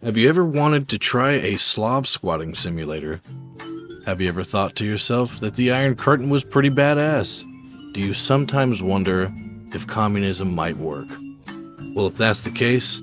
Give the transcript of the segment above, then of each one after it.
Have you ever wanted to try a Slav squatting simulator? Have you ever thought to yourself that the Iron Curtain was pretty badass? Do you sometimes wonder if communism might work? Well, if that's the case,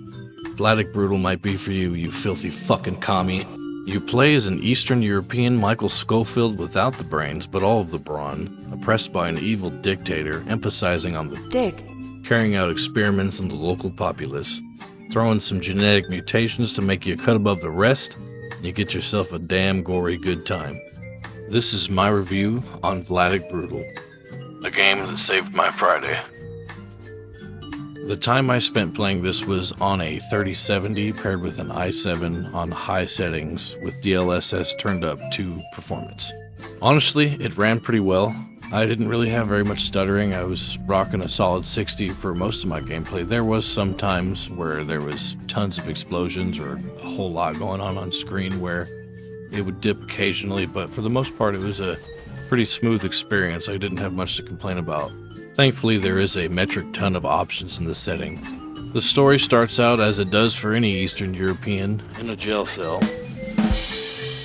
Vladik Brutal might be for you, you filthy fucking commie. You play as an Eastern European Michael Schofield without the brains, but all of the brawn, oppressed by an evil dictator emphasizing on the dick, carrying out experiments on the local populace, throwing some genetic mutations to make you cut above the rest, and you get yourself a damn gory good time. This is my review on Vladik Brutal, a game that saved my Friday. The time I spent playing this was on a 3070 paired with an i7 on high settings with DLSS turned up to performance. Honestly, it ran pretty well. I didn't really have very much stuttering. I was rocking a solid 60 for most of my gameplay. There was some times where there was tons of explosions or a whole lot going on screen where it would dip occasionally, but for the most part it was a pretty smooth experience. I didn't have much to complain about. Thankfully, there is a metric ton of options in the settings. The story starts out as it does for any Eastern European, in a jail cell.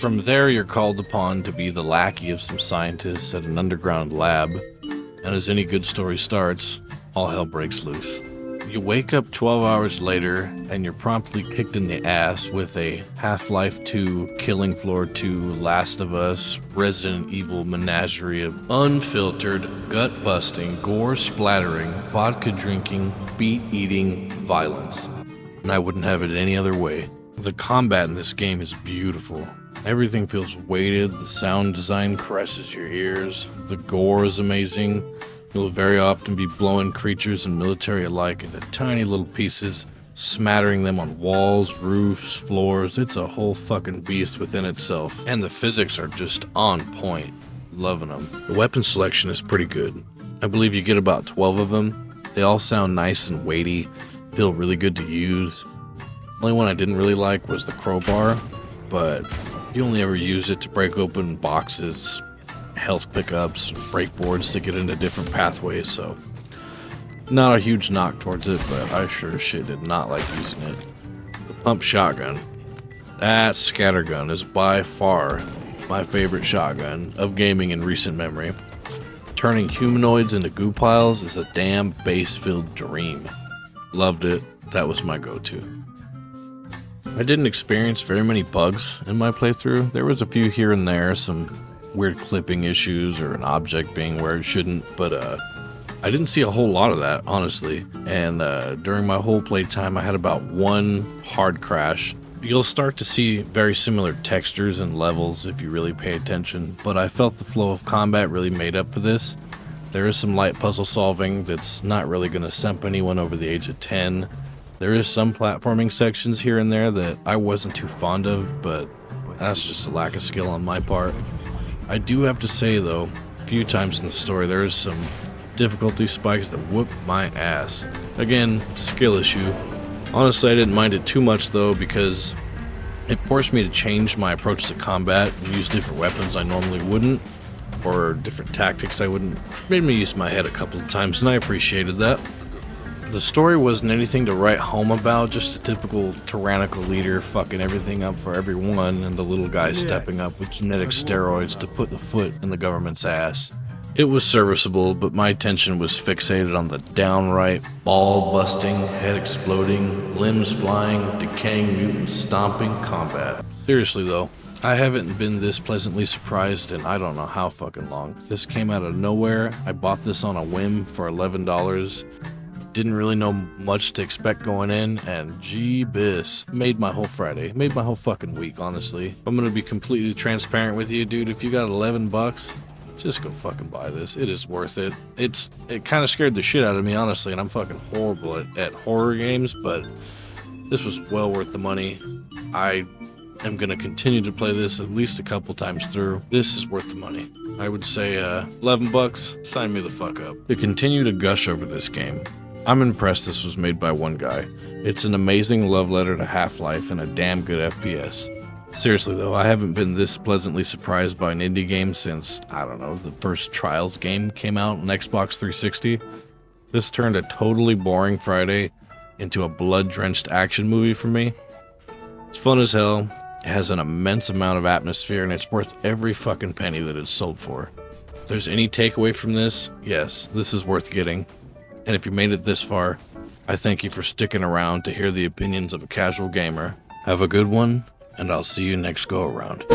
From there, you're called upon to be the lackey of some scientists at an underground lab, and as any good story starts, all hell breaks loose. You wake up 12 hours later, and you're promptly kicked in the ass with a Half-Life 2, Killing Floor 2, Last of Us, Resident Evil menagerie of unfiltered, gut-busting, gore-splattering, vodka-drinking, beet-eating violence. And I wouldn't have it any other way. The combat in this game is beautiful. Everything feels weighted, the sound design caresses your ears, the gore is amazing. You'll very often be blowing creatures and military alike into tiny little pieces, smattering them on walls, roofs, floors. It's a whole fucking beast within itself. And the physics are just on point. Loving them. The weapon selection is pretty good. I believe you get about 12 of them. They all sound nice and weighty, feel really good to use. The only one I didn't really like was the crowbar, but you only ever use it to break open boxes, health pickups, break boards to get into different pathways, so not a huge knock towards it, but I sure as shit did not like using it. The pump shotgun. That scattergun is by far my favorite shotgun of gaming in recent memory. Turning humanoids into goo piles is a damn bass-filled dream. Loved it. That was my go-to. I didn't experience very many bugs in my playthrough. There was a few here and there, some weird clipping issues or an object being where it shouldn't, but I didn't see a whole lot of that, honestly. And during my whole playtime, I had about one hard crash. You'll start to see very similar textures and levels if you really pay attention, but I felt the flow of combat really made up for this. There is some light puzzle solving that's not really going to stump anyone over the age of 10. There is some platforming sections here and there that I wasn't too fond of, but that's just a lack of skill on my part. I do have to say, though, a few times in the story there is some difficulty spikes that whoop my ass. Again, skill issue. Honestly, I didn't mind it too much, though, because it forced me to change my approach to combat and use different weapons I normally wouldn't, or different tactics I wouldn't. Made me use my head a couple of times, and I appreciated that. The story wasn't anything to write home about, just a typical tyrannical leader fucking everything up for everyone and the little guy stepping up with genetic steroids to put the foot in the government's ass. It was serviceable, but my attention was fixated on the downright ball-busting, head-exploding, limbs flying, decaying mutant stomping combat. Seriously though, I haven't been this pleasantly surprised in I don't know how fucking long. This came out of nowhere. I bought this on a whim for $11. Didn't really know much to expect going in, and jeebus, made my whole Friday, made my whole fucking week, honestly. I'm gonna be completely transparent with you, dude. If you got $11, just go fucking buy this. It is worth it. It kind of scared the shit out of me, honestly, and I'm fucking horrible at horror games, but this was well worth the money. I am gonna continue to play this at least a couple times through. This is worth the money. I would say $11, sign me the fuck up. To continue to gush over this game, I'm impressed this was made by one guy. It's an amazing love letter to Half-Life and a damn good FPS. Seriously though, I haven't been this pleasantly surprised by an indie game since, I don't know, the first Trials game came out on Xbox 360. This turned a totally boring Friday into a blood-drenched action movie for me. It's fun as hell, it has an immense amount of atmosphere, and it's worth every fucking penny that it's sold for. If there's any takeaway from this, yes, this is worth getting. And if you made it this far, I thank you for sticking around to hear the opinions of a casual gamer. Have a good one, and I'll see you next go around.